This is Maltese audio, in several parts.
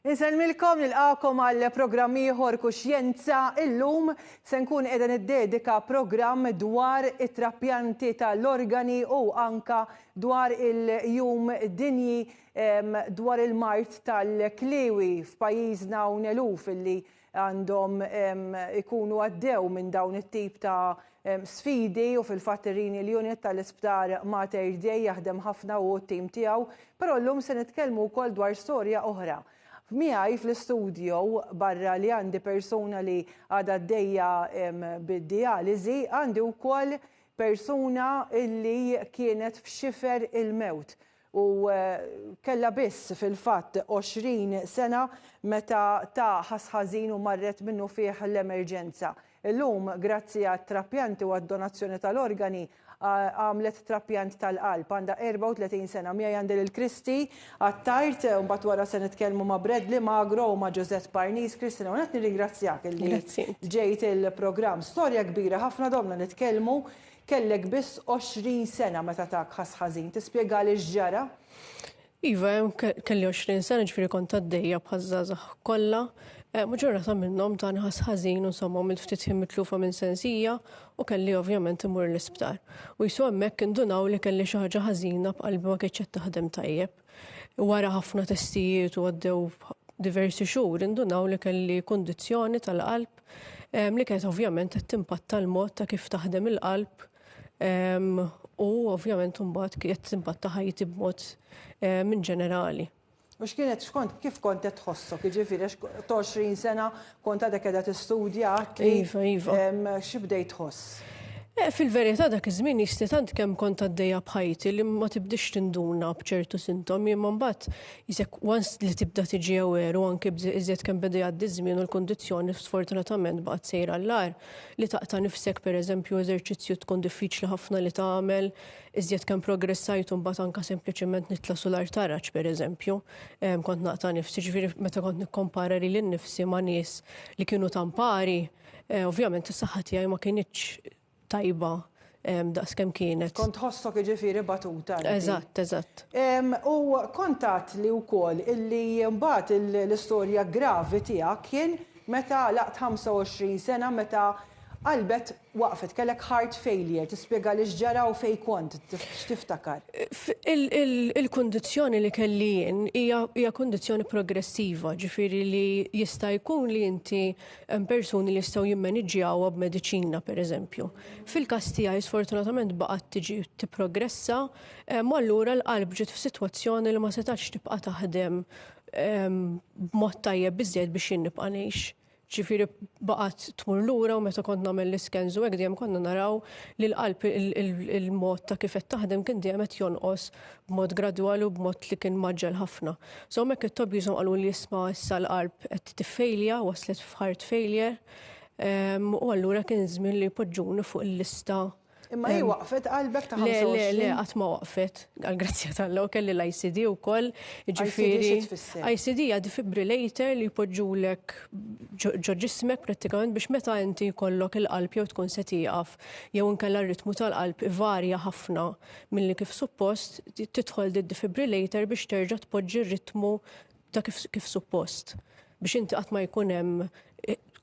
Inselmilkom nilqakom għal programm ieħor Kuxjenza. Illum se nkun qiegħda niddedika programm dwar it-trappjanti tal-organi u anka dwar il-jum dinji dwar il-mart tal-kliwi f'pajjiżna u neluf illi għandhom ikunu għaddew minn dawn it-tip ta' sfidi u fil-fatt ir-Renal Unit tal-Isptar Mater Dei jaħdem ħafna u t-tim tiegħu, però llum se nitkellmu wkoll dwar storja oħra. Miegħi fl-istudio barra li għandi persuna li għadha għaddejja bid-dialiżi, għandi wkoll persuna illi kienet f'xifer il-mewt u kellha biss fil-fatt 20 sena meta ta' ħasħażin u marret minnu fih l-emerġenza. Illum, grazzi għat-trappjanti u għad-donazzjoni tal-organi, għamlet trappjant tal-qalb, għandha 34 sena, miegħi għandi l-Kristi għat-tart, mbagħad wara se nitkellmu ma' Bradley Magro u ma' Josette Parnis. Kristina, u qed nirringrazzjak li ġejt il-programm. Storja kbira, ħafna domna nitkellmu, kellek biss 20 sena meta tak ħasħażin. Tispjega li x'ġara? Iva, kelli 20 sena ġifieri kont għaddejja bħaż-żgħażagħ kollha. Maġġorità minnhom dan ħasħażin u insomma mill ftit mitlufa minn sensija u kelli ovvjament imur l-isptar. U jisu hemmhekk indunaw li kelli xi ħaġa ħażina b'qalbi ma kienx qed taħdem tajjeb. Wara ħafna testijiet u għaddew diversi xhur indunaw li kelli kundizzjoni tal-qalb li kienet ovvjament qed timpatta l-mod ta' kif taħdem il-qalb u ovvjament imbagħad kienet timpatta ħajti b'mod minn ġenerali. U kif kont qed tħossok? Jiġifieri 20 sena kont għadek qiegħda tistudja xi bdejt tħoss? Fil-verità dak iż-żmien jista' tant kemm kont għaddejja bħajti li ma tibdix tinduna b'ċertu sintomi, imma mbagħad jisek once li tibda tiġi aware u anke iżjed kemm beda jgħaddi żmien u l-kundizzjoni sfortunatament baqgħet sejra l-ar li taqta' nifsek pereżempju eżerċizzju tkun diffiċli ħafna li tagħmel, iżjed kemm progressajt u mbagħad anke sempliċement nitla' sular taraġġ pereżempju, kont naqta' nifsi, ġifieri meta kont nikkompara lili nnifsi ma' nies li kienu tampari, ovvjament is-saħħa tiegħi ma kienitx tajba daqs kemm kienet. Kont ħossok jiġifieri batuta. Eżatt. U kontat li wkoll illi mbagħad l-istorja gravi tiegħek kien meta laqt 25 sena meta qalbet waqfet, kellek heart failure, tispjega li x'ġara u fejn kont, x'tiftakar? Il-kundizzjoni li kelli jien hija kundizzjoni progressiva, ġifieri li jista' jkun li inti hemm persuni li jistgħu jimmaniġġjawha b'mediċina pereżempju. Fil-każ tiegħi sfortunatament baqgħet tiġi tipprogressa, u allura l-qalb ġiet f'sitwazzjoni li ma setax tibqa' taħdem b'mod tajjeb biżżejjed biex jien nibqa' ngħix. Ġifieri baqgħet tmur lura u meta kont nagħmel l-iskens u hekk dejjem konna naraw li l-qalb il-mod ta' kif qed taħdem kien dejjem qed jonqos b'mod gradwali u b'mod li kien maġġel ħafna. So hemmhekk it-tobbiżhom qalu li jisma' issa l-qalb qed tiffejlja, waslet f'heart failure u allura kien żmien li jpoġġuni fuq il-lista. Imma hi waqfet qalbek ta' 25? Le, qatt ma waqfet, għall-grazzja tal-Alla, kelli l-ICD wkoll, jiġifieri ICD hija defibrillator li jpoġġulek ġo ġismek prattikament biex meta inti jkollok il-qalb jew tkun se tieqaf jew inkella r-ritmu tal-qalb ivarja ħafna milli kif suppost tidħol defibrillator biex terġa' tpoġġi r-ritmu ta' kif suppost biex inti qatt ma jkun hemm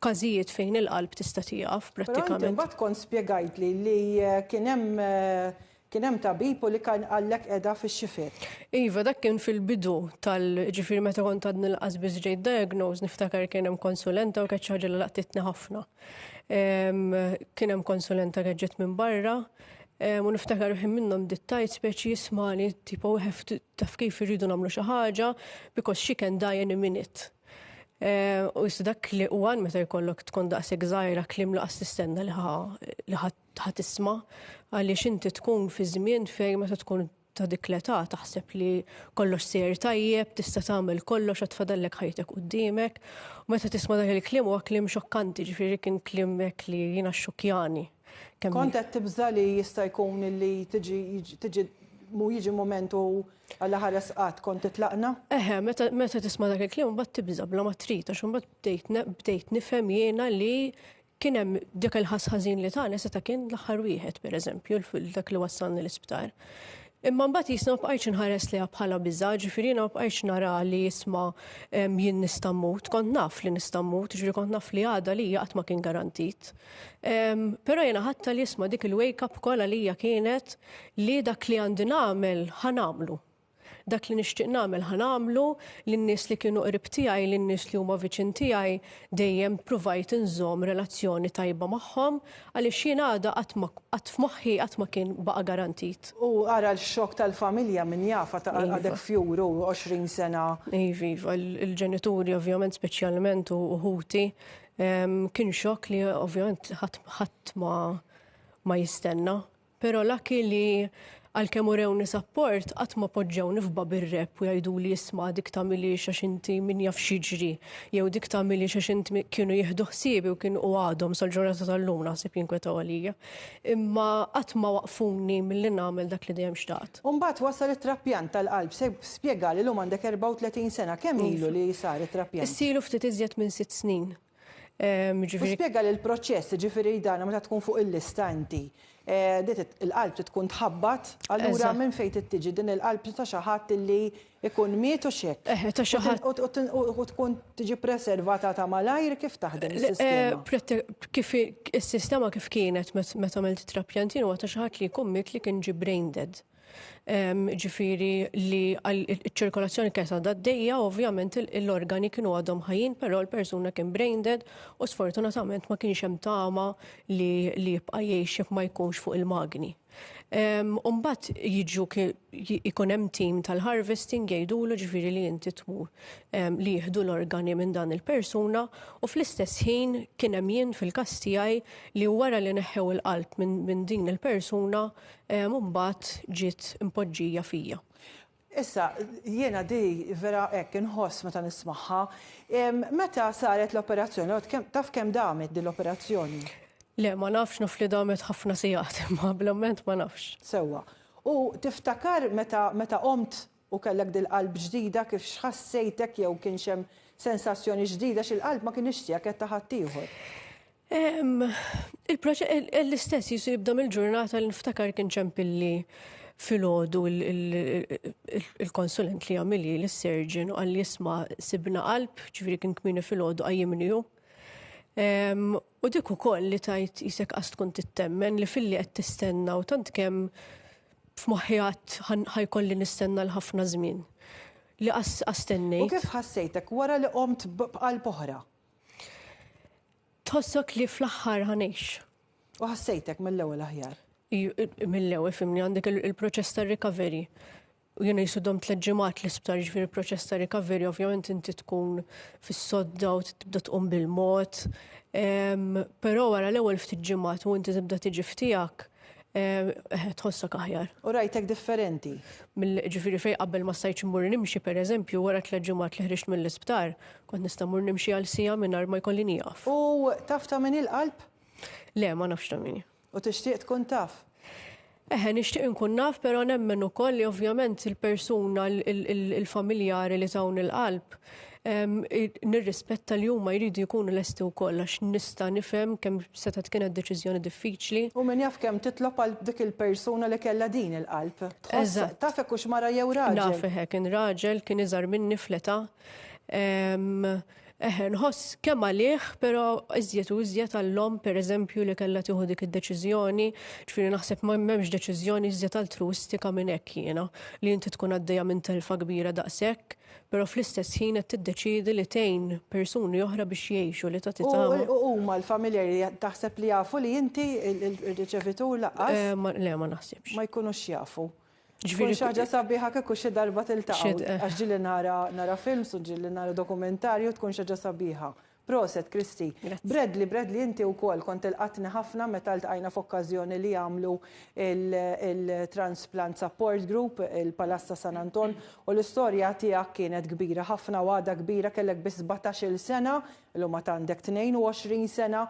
każijiet fejn il-qalb tista' tieqaf prattikament. Però mbagħad kont spjegajt li kien hemm tabib u li kien għallek qiegħda fix-xifer. Iva, dak kien fil-bidu ġifieri meta kont għadni l-qas biss ġejt diagnose niftakar kien hemm konsulenta u kienet xi ħaġa li laqtitni ħafna. Kien hemm konsulenta kien ġiet minn barra u niftakar wieħed minnhom dittajt speċi jismani tipo taf kif irridu nagħmlu xi ħaġa because she can die in a minute. U dak li huwan meta jkollok tkun daqshekk żgħira kliem laqas tistenna li ħadd tisma' għaliex inti tkun fi żmien fejn meta tkun ta' dik l-età taħseb li kollox sejr tajjeb, tista' tagħmel kollox qed tfadallek ħajtek quddiemek. U meta tisma' dak il-kliem huwa kliem xokkanti, ġifieri kien kliem hekk li jiena xxukjani. Kont qed tibża li jista' jkun li tiġi jiġi momentu għalla ħares qatt kont titlaqna? Meta tisma' dak il-kliem mbagħad tibża bla ma trid għax imbagħad bdejt nifhem jiena li kien hemm dak il-ħasħażin li tagħna seta' kien l-aħħar wieħed pereżempju dak li wassalni l-isptar. Imma mbagħad jisna ma bqajtx inħares liha bħala biża', ġifieri ma bqajtx nara li jisma' jien nista' mmut, kont naf li nista' mmut, ġifieri kont naf li għada li qatt ma kien garantit. Però jiena ħatta li jisma' dik il-wake up call għalija kienet li dak li għandi nagħmel ħanamlu. Dak li nixtieq nagħmel ħanamlu, lin-nies li kienu qrib tiegħi, lin-nies li huma viċin tiegħi dejjem provajt inżomm relazzjoni tajba magħhom għaliex jien għada qatt f'moħħi qatt ma kien baqa' garantit. U ara l-xokk tal-familja min jafa ta' għadek fjuru 20 sena. Iva, il-ġenituri ovvjament speċjalment u ħuti kien xokk li ovvjament ħadd ma jistenna. Però laki li għalkemm urewni support qatt ma poġġewni f'babir-rep u jgħiduli jisma' dik tagħmilli għax inti min jaf x'jiġri, jew dik tagħmilli għax inti kienu jieħdu ħsiebi u kienu għadhom sal-ġurnata tal-lum naħseb jinkwetaw għalija. Imma qatt ma waqfuni milli nagħmel dak li dejjem xtaqt. U mbagħad wasal it-trappjant tal-qalb. Spjegali l għandek 34 sena, kemm ilu li sar it-trappjant? Issilu ftit iżjed minn 6 snin. Spjegali l-proċess, ġifieri dana meta tkun fuq il-lista inti. Il-qalb tkun tħabbat, allura minn fejn tiġi din il-qalb ta' xi ħadd li jkun miet u xekk. Ta' xi ħadd u tkun tiġi preservata ta' malajr kif taħdem is-sistema. Kif is-sistema kif kienet meta għamilt it-trappjantin huwa ta' xi ħadd li jkun miet li kien ġi brain dead. Ġifiri li l-ċirkolazzjoni kienet għadha għaddejja, ovvjament l-organi kienu għadhom ħajjin, però l-persuna kien brain dead u sfortunatament ma kienx hemm tama li jibqa' jgħix ma jkunx fuq il-magni. Mbagħad jiġu ikun hemm tim tal-harvesting jgħidulu ġifieri li inti tmur li jieħdu l-organi minn dan il-persuna u fl-istess ħin kien hemm jien fil-każ tiegħi li wara li neħħew il-qalb minn din il-persuna mbagħad ġiet impoġġija fija. Issa, jiena di vera hekk inħoss meta nismaħħa. Meta saret l-operazzjoni? Taf kemm damet din l-operazzjoni? Le, ma nafx naf li damet ħafna sigħat, ma bl-moment ma nafx. Sewwa. U tiftakar meta qomt u kellek dil-qalb ġdida kif xħassejtek jew kien hemm sensazzjoni ġdida x'il-qalb ma kienx tiegħek qed ta' ħadd ieħor. L-istess jisu jibda mill-ġurnata li niftakar kien ċempilli fil-ħodu il-konsulent li għamili l-surgeon u għalli jisma sibna qalb, ġifieri kien kmini fil-ħodu għajjimniju. U dik ukoll li tajt jisek qas tkun tittemmen li fil-li qed tistenna u tant kemm f'moħħi ħajkolli nistenna l-ħafna żmien. Li qas stennejt. U kif ħassejtek wara li qomt b'qalb oħra? Tħossok li fl-aħħar ħanejx. U ħassejtek mill-ewwel aħjar? Mill-ewwel fimni għandek il-proċess tar-recovery. U jena jisudom 3 ġimgħat l-isptar ġifieri proċess ta' recovery, ovvjament inti tkun fis-sodda u tibda tqum bil-mod. Però wara l-ewwel ftit ġimgħat u inti tibda tiġi ftijak, tħossok aħjar. U rajtek differenti? Ġifieri fejn qabel ma stajtx immur nimxi pereżempju wara 3 ġimgħat li ħriġt mill-isptar, kont nista' mmur nimxi għal sija mingħajr ma jkolli nieqaf. U taf ta' min il-qalb? Le, ma nafx ta' min. U tixtieq tkun taf? Nixtieq nkun naf, però nemmen ukoll li ovvjament il-persuna, il-familjari li tawn il-qalb, nirrispetta li huma jridu jkunu lesti wkoll għax nista' nifhem kemm setet kienet deċiżjoni diffiċli. U min jaf kemm titlob għal dik il-persuna li kellha din il-qalb. Taf hekk hux mara jew raġel. Naf hekk kien raġel, kien iżgħar minni fleta. Nħoss kemm għalih, però iżjed u iżjed għall-om pereżempju li kellha tieħu dik id-deċiżjoni, ġifieri naħseb m'hemmx deċiżjoni iżjed altruistika minn hekk jiena li inti tkun għaddejja minn telfa kbira daqshekk, però fl-istess ħin qed tiddeċiedi li tgħin persuni oħra biex jgħixu li tagħti tama. U huma l-familjari taħseb li jafu li inti r-riċevitur laqqas? Le, ma naħsibx. Ma jkunux jafu. Ġifieri xaġa sabiħa kieku xi darba tiltaqgħu għax ġieli nara films u ġieli nara dokumentarju tkun xaġa sabiħa. Proset, Kristi. Bradley, inti wkoll kont ilqatni ħafna meta ltqajna f'okkażjoni li jagħmlu il-Transplant Support Group, il-Palazza San Anton, u l-istorja tiegħek kienet kbira ħafna u għadha kbira, kellek biss 17-il sena, l-huma għandek 22 sena,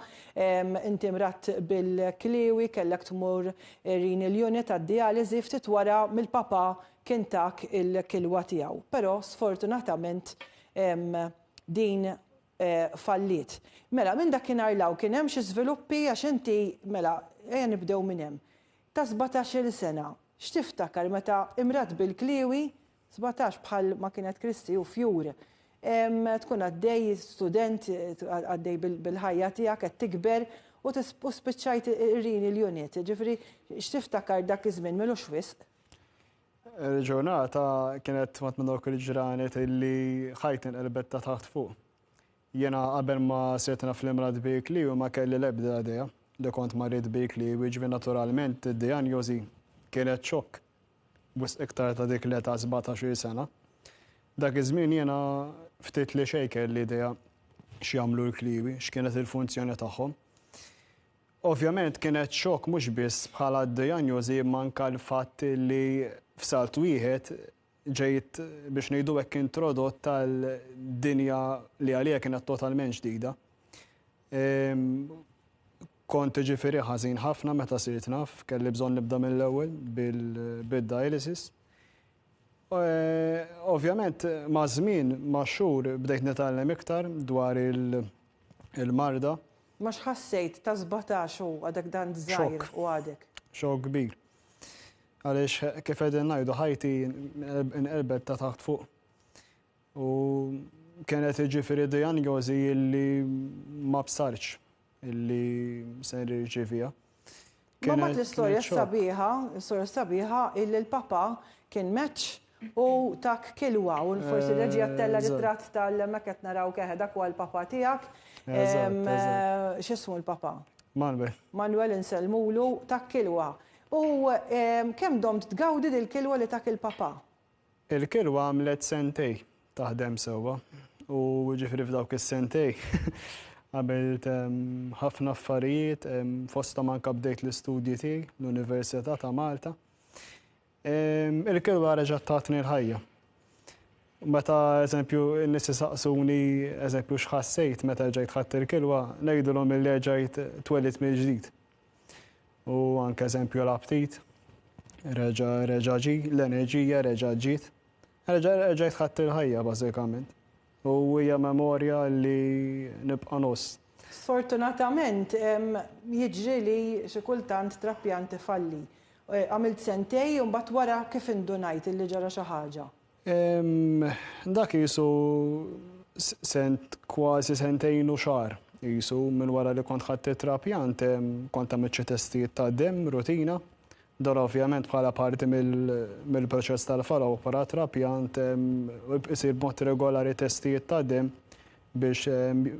inti mrat bil-kliwi, kellek tmur renal unit għad-dialiżi ftit wara mill-papa kien tak il-kilwa tiegħu. Però sfortunatament din fallit. Mela, minn dakinhar law kien hemm xi żviluppi għax inti mela ejja nibdew minn hemm. Ta' 17-il sena, x'tiftakar meta imrat bil-Kliwi 17 bħal ma kienet Kristi u Fjur. Tkun għaddej student għaddej bil-ħajja tiegħek qed tikber u spiċċajt irrini l-unit. Ġifri, x'tiftakar dak iż-żmien milux wisq? Il-ġurnata kienet mat minn dawk il-ġranet illi ħajtin qalbet ta' taħt fuq. Jena qabel ma sirtina fl-imrat bikli u ma kelli l-ebda għadeja li kont marrid bikli u ġivi naturalment id-dijanjozi kienet xokk. Bus iktar ta' dik l-età 17 sena. Dak iż-żmien jena ftit li xejn kelli idea x'jagħmlu l-kliwi, x'kienet il-funzjoni tagħhom. Ovvjament kienet xokk mhux biss bħala d-dijanjozi manka l-fatt li f'salt wieħed ġejt biex ngħidu hekk introdott tal-dinja li għalija kienet totalment ġdida. Kont ġifieri ħażin ħafna meta sirt naf, kelli bżonn nibda mill-ewwel bil-dialysis. Ovvjament ma' żmien ma' xhur bdejt nitgħallem iktar dwar il-marda. Ma x'ħassejt ta' 17 u għadek dan żgħir u għadek? Xokk kbir. Għaliex kif qegħdin ngħidu ħajti inqelbet ta' taħt fuq. U kienet ġifieri dijanjosi illi ma bsarx illi se nirċevija. Ma mat l-istorja sabiħa illi l-papa kien meċ u tak kilwa u forsi reġi għattella ritratt tal-mekket naraw keħedak u għal-papa tijak. X'ismu l-papa? Manuel. Manuel inselmulu tak kilwa. U kemm domt tgawdi dil-kilwa li tak il-papa? Il-kilwa għamlet sentej taħdem sewwa u ġifri f'dawk is-sentej għabilt ħafna affarijiet fosthom anke bdejt l-istudji tiegħi l-Università ta' Malta. Il-kilwa reġgħet tatni l-ħajja. Meta eżempju n-nies isaqsuni eżempju x'ħassejt meta ġejt ħadt il-kilwa ngħidulhom illi ġejt twellit mill-ġdid. U anke eżempju l-aptit, reġa' ġi, l-enerġija reġa' ġiet, reġgħet ħadd il-ħajja bażikament. U hija memorja li nibqa' nos. Sfortunatament jiġri li xi kultant trappjanti falli. Għamilt sentej u mbagħad wara kif indunajt illi ġara xi ħaġa. Dak jisu kważi sentejn u xahar. Jisu minn wara li kont ħadd it-trapjant kont għamilt xi testijiet ta' demm rutina. Dan ovvjament bħala parti mill-proċess tal-follow para trapjant isir b'mod regolari testijiet ta' demm biex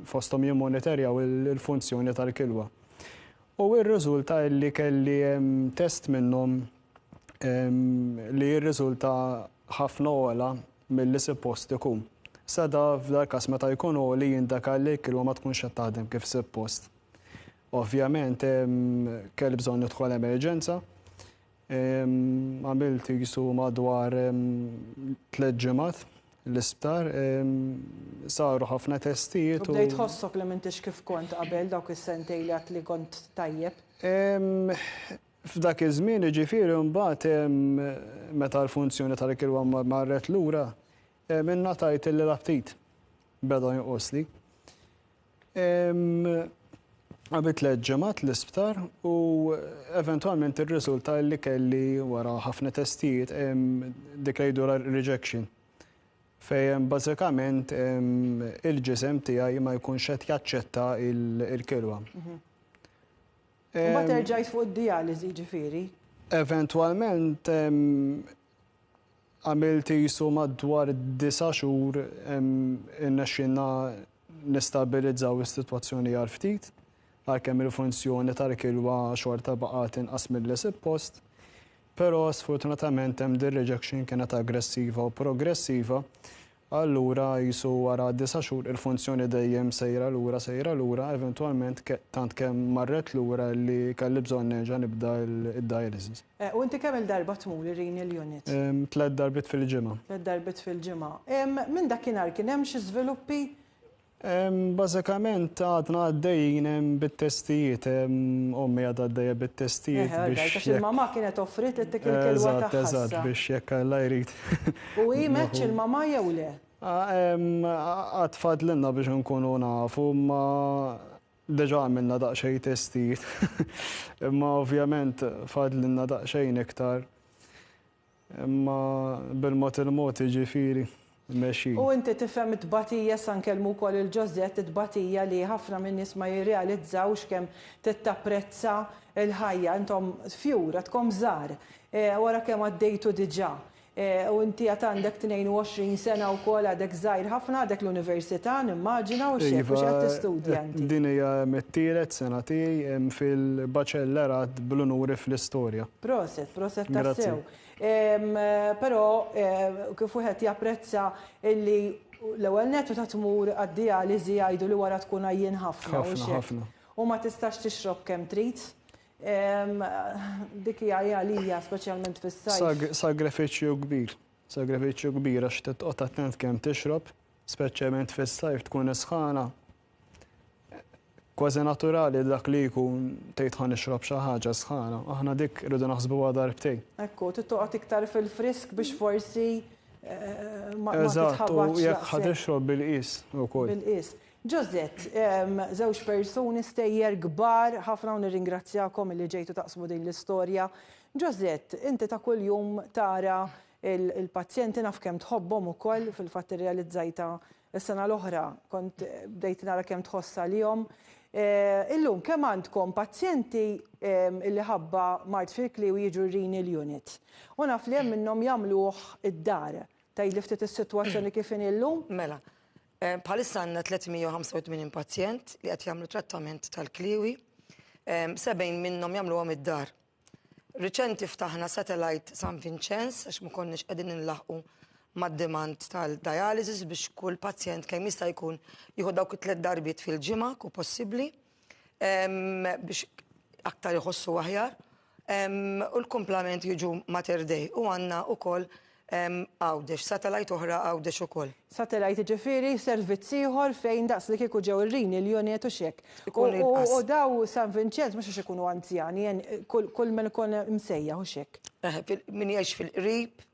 fosthom jimmonitorjaw il-funzjoni tal-kilwa. U r-riżulta li kelli test minnhom li jirriżulta ħafna ogħla milli suppost ikun. Sada f'dak każ meta jkun li jindaka li l-kilwa ma tkunx qed taħdem kif suppost. Ovvjament kelli bżonn nidħol emerġenza. Għamilt jisu madwar 3 ġimgħat l-isptar, saru ħafna testijiet. U bdejt ħossok li m'intix kif kont qabel dawk is-sentej li għat li kont tajjeb? F'dak iż-żmien ġifieri mbagħad meta l-funzjoni tal-kilwa marret lura, minna tajt li l-aptit beda jonqosli. Għabit 3 ġimgħat l-isptar u eventualment ir-riżulta li kelli wara ħafna testijiet dik li jgħidu rejection. Fejn bażikament il-ġisem tiegħi ma jkunx qed jaċċetta il-kilwa. Mbagħad terġajt fuq id-dialiżi ġifieri? Eventwalment għamilt jisu madwar 9 xhur innexxinna nistabilizzaw is-sitwazzjoni għal ftit. Għalkemm il-funzjoni tal-kilwa xorta baqgħet inqas milli suppost, però sfortunatament hemm din rejection kienet aggressiva u progressiva, allura jisu wara 9 xhur il-funzjoni dejjem sejra lura, eventwalment tant kemm marret lura li kelli bżonn nerġa' nibda id-dialysis. U inti kemm il-darba tmur ir-renal unit? 3 darbit fil-ġimgħa. 3 darbit fil-ġimgħa. Minn dakinhar kien hemm xi żviluppi? Bażikament għadna għaddejjin bit-testijiet, ommi għadha għaddejja bit-testijiet biex il-mama kienet offrit li tik il-kilwa tagħha. Eżatt, biex jekk alla jrid. U hi meċċ il-mama jew le? Għad fadlinna biex nkunu nafu, ma deġa għamilna daqsxejn testijiet. Imma ovvjament fadlinna daqsxejn iktar. Imma bil-mod il-mod ġifieri mexi. U inti tifhem tbatija sankellmu wkoll il-ġożett tbatija li ħafna minn nies ma jirrealizzawx kemm tittapprezza l-ħajja intom fjura tkom żgħar wara kemm għaddejtu diġà. U inti għad għandek 22 sena wkoll għadek żgħir ħafna għadek l-università nimmaġina u x'hekk biex qed tistudja inti. Din hija met-tielet sena tiegħi fil-baċellerat bl-unuri fl-istorja. Proset tassew. Però kif wieħed japprezza illi l-ewwel nettu ta' tmur għad-dialiżi jgħidu li wara tkun għajjin ħafna u x'hekk. U ma tistax tixrob kemm trid. Dik hija għalija speċjalment fis-sajf. Sagrifiċċju kbir. Sagrifiċċju kbir għax titqgħod attent kemm tixrob, speċjalment fis-sajf tkun isħana. Kważi naturali dak li jkun tgħid ħa nixrob xi ħaġa sħana. Aħna dik irridu naħsbuha darbtejn. Ekku, tittoqgħod iktar fil-frisk biex forsi ma Eżatt, u jekk ħad tixrob bil-qis ukoll. Bil-qis. Ġożett, żewġ persuni stejjer kbar, ħafna u nirringrazzjakom li ġejtu taqsmu din l-istorja. Ġożett, inti ta' kuljum tara il-pazjenti naf kemm tħobbhom ukoll fil-fatt irrealizzajta s-sena l-oħra kont bdejt nara kemm tħossa lihom. Illum kemm għandkom pazjenti li ħabba mart fil-kli u jiġu renal unit. U naf li hemm minnhom jagħmluh id-dar. Tgħidli ftit is-sitwazzjoni kif in illum? Mela. Bħalissa għandna 385 pazjent li qed jagħmlu trattament tal-kliwi, 70 minnhom jagħmluhom id-dar. Riċenti ftaħna Satellite San Vincenz għax ma konniex qegħdin inlaħqu mad-demand tal-dialysis biex kull pazjent kemm jista' jkun jieħu dawk it-tliet darbiet fil-ġimgħa ku possibbli biex aktar iħossu aħjar u l-komplement jiġu Mater Dei u għandna wkoll Għawdex, Satellite oħra Għawdex ukoll. Satellite ġifieri servizz ieħor fejn daqs li kieku ġew ir-renal unit u x'hekk. U daw San Vincenz mhux għax ikunu anzjani, kull min ikun msejjaħ u x'hekk. Min jgħix fil-qrib,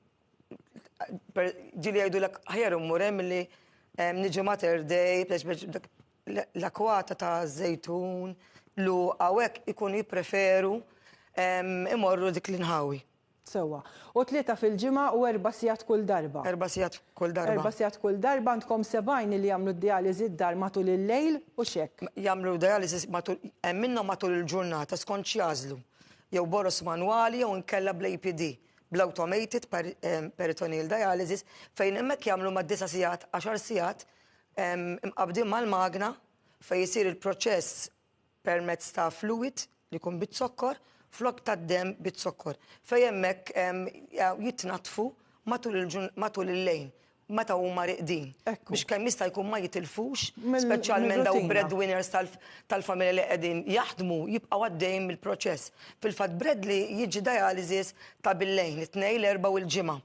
ġieli jgħidulek ħajar immur hemm li niġu Mater Dei, l-akwata ta' żejtun, lu hawnhekk ikunu jippreferu imorru dik l-inħawi. Sewa. U 3 fil-ġimgħa u 4 sigħat kull darba. 4 sigħat kull darba. 4 sigħat kull darba għandkom 70 li jagħmlu d-dialiżi d-dar matul il-lejl u x'hekk. Jagħmlu dialiżi hemm minnhom matul il-ġurnata skont xi jażlu. Jew boros manwali jew inkella bl-APD, bl-automated peritoneal dialysis fejn hemmhekk jagħmlu mad-9 sigħat, 10 sigħat imqabdin mal-magna fejn isir il-proċess permezz ta' fluid li jkun bit-sokkor flok ta' dem bit-sokkor. Fej hemmhekk jitnatfu matul il-lejn, meta huma riqdin. Biex kemm jista' jkun ma jitilfux, speċjalment daw breadwinners tal-familja li qegħdin jaħdmu jibqgħu għaddejjin mill-proċess. Fil-fatt Bradley jiġi dialysis ta' bil-lejn, it-tnejn l-erba' u l-ġimgħa.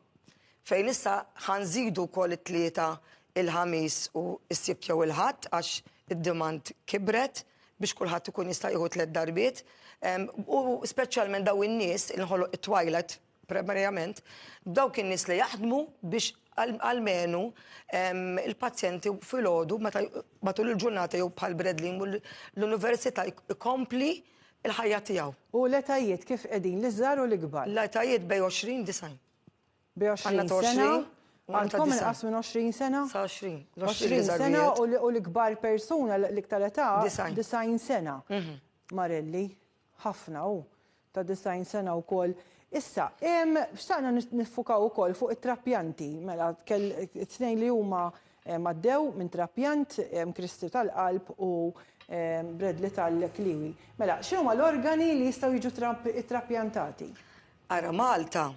Fejn issa ħanżidu wkoll it-tlieta il-ħamis u s-sibt jew il-ħadd għax id-demand kibret biex kulħadd ikun jista' jieħu 3 darbiet. U speċjalment daw in-nies il-ħoloq it-twilight primarjament, dawk in-nies li jaħdmu biex almenu il-pazjenti filgħodu meta matul il-ġurnata jew bħal Bradley l-università jkompli il-ħajja tiegħu. U l-etajiet kif qegħdin l-iżgħar u l-ikbar? L-etajiet bej 20-90. Bej 20 sena? Għandkom inqas minn 20 sena? Sa 20. 20 sena u l-ikbar persuna l-iktar età 90 sena. Marelli, ħafna ta' 90 sena wkoll. Issa, xtaqna nifukaw ukoll fuq it-trappjanti, mela t-tnejn li huma maddew minn trappjant, Kristi tal-qalb u Bradley tal-kliwi. Mela, x'huma l-organi li jistgħu jiġu trappjantati? Ara Malta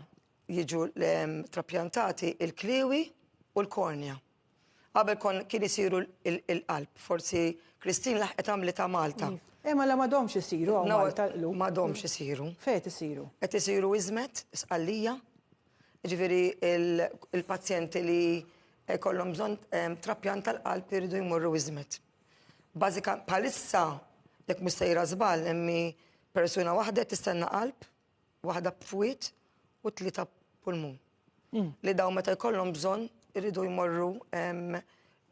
jiġu trappjantati il-kliwi u l-kornja. Qabel kien isiru il-qalb, forsi Kristin laħqet għamli ta' Malta. Ma la madomx isiru għaw Malta l-qalb. Madomx isiru. Fejt isiru? Qed isiru iżmet, isqallija, ġifieri il-pazjenti li jkollhom bżonn trappjant tal-qalb iridu jmorru iżmet. Bażika bħalissa jekk mistejra żball hemm persuna waħda tistenna qalb, waħda b'fwiet u 3 pulmun. Li daw meta jkollhom bżonn iridu jmorru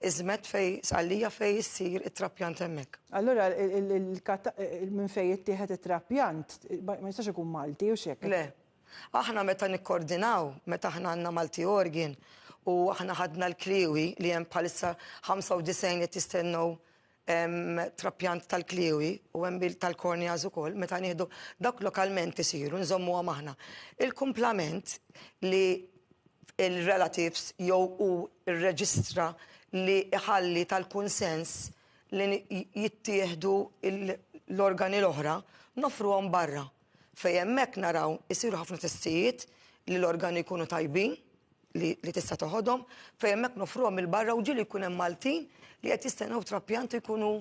iżmet fej sqallija fej issir it-trappjant hemmhekk. Allura minn fejn jittieħed it-trappjant ma jistax ikun Malti u x'hekk? Le, Aħna meta nikkoordinaw, meta aħna għandna Malti Organ u aħna ħadna l-Kliwi li hemm bħalissa 95 qed jistennew trappjant tal-Kliwi u hemm tal-Korneas ukoll, meta nieħdu dak lokalment isiru nżommuha aħna. Il-kumplament li il-relatives jew u il-reġistra li iħalli tal-kunsens li jittieħdu l-organi l-oħra nofruhom barra. Fejn hemmhekk naraw isiru ħafna testijiet li l-organi jkunu tajbin li tista' toħodhom, fejn hemmhekk nofruhom il-barra u ġieli jkun hemm Maltin li qed jistennew trappjant ikunu.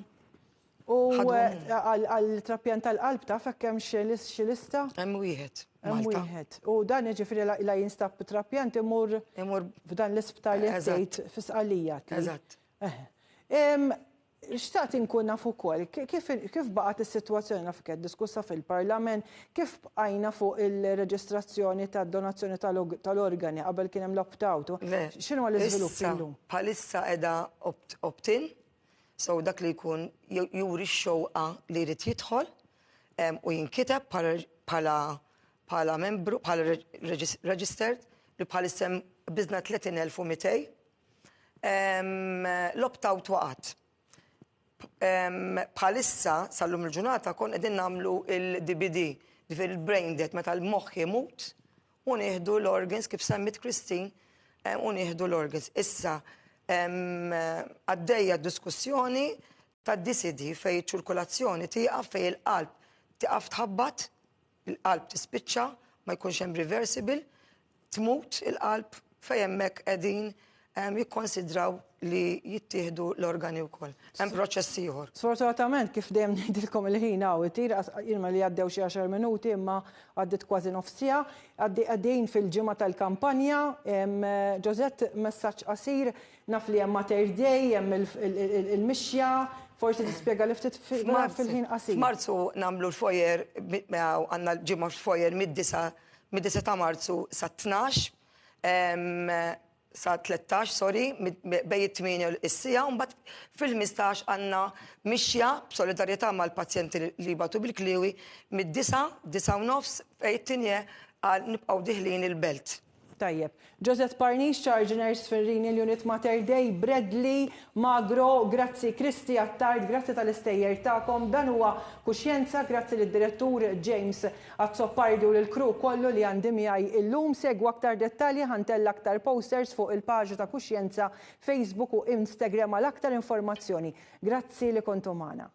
U għal-trappjant tal-qalb taf hekk hemm xi lista? Hemm wieħed. Hemm wieħed. U dan jiġifieri la jinstab trappjant imur f'dan l-isptar li qed fi Sqalija. Eżatt. Xtaqt inkun naf ukoll, kif baqgħet is-sitwazzjoni naf kien diskussa fil-Parlament, kif bqajna fuq il-reġistrazzjoni tad-donazzjoni tal-organi qabel kien hemm l-opt-out? X'inhu l-iżvilupp illum? Bħalissa qiegħda opt-in, so dak li jkun juri x-xewqa li jrid jidħol u jinkiteb bħala membru, bħala registered li bħalissa biżna 30,200. L-opt-out waqgħet. Bħalissa, sal-lum il-ġurnata, kon qegħdin nagħmlu il-DBD, il-brain death, meta l-moħħ jimut, u nieħdu l-organs kif semmit Christine, u nieħdu l-organs. Issa għaddejja diskussjoni ta' DCD fej ċirkolazzjoni tieqaf fej il-qalb tieqaf tħabbat, il-qalb tispiċċa, ma jkunx hemm reversible, tmut il-qalb fej hemmhekk qegħdin jikkonsidraw li jittieħdu l-organi wkoll. Hemm proċess ieħor. Sfortunatament kif dejjem ngħidilkom il-ħin hawn itir ilma li għaddew xi 10 minuti imma għaddit kważi nofsija, għaddejjin fil-ġimgħa tal-kampanja, Ġozett messaġġ qasir naf li hemm Mater Day, hemm il-mixja, forsi tispjega li ftit fil-ħin qasir. F'Marzu nagħmlu l-fojer, għandna l-ġimgħa l-fojer mid-9 ta' Marzu sa 12, sa 13, sorry, bej 8 is-sija, u mbagħad fil-15 għandna mixja b'solidarjetà mal-pazjenti li batu bil-Kliwi mid-9, 9:30 fejn it-tinje għal nibqgħu diħlin il-belt. Tajjeb. Joseph Parnix, Charge Nurse fil-Renal Unit Mater Day, Bradley, Magro, grazzi Kristi Attard, grazzi tal-istejjer ta'kom. Dan huwa Kuxjenza, grazzi lid-direttur James Azzopardi u l-kru kollu li għandi miegħi illum. Segwu aktar dettalji ħantella aktar posters fuq il-paġa ta' Kuxjenza, Facebook u Instagram għal aktar informazzjoni. Grazzi li kontu magħna.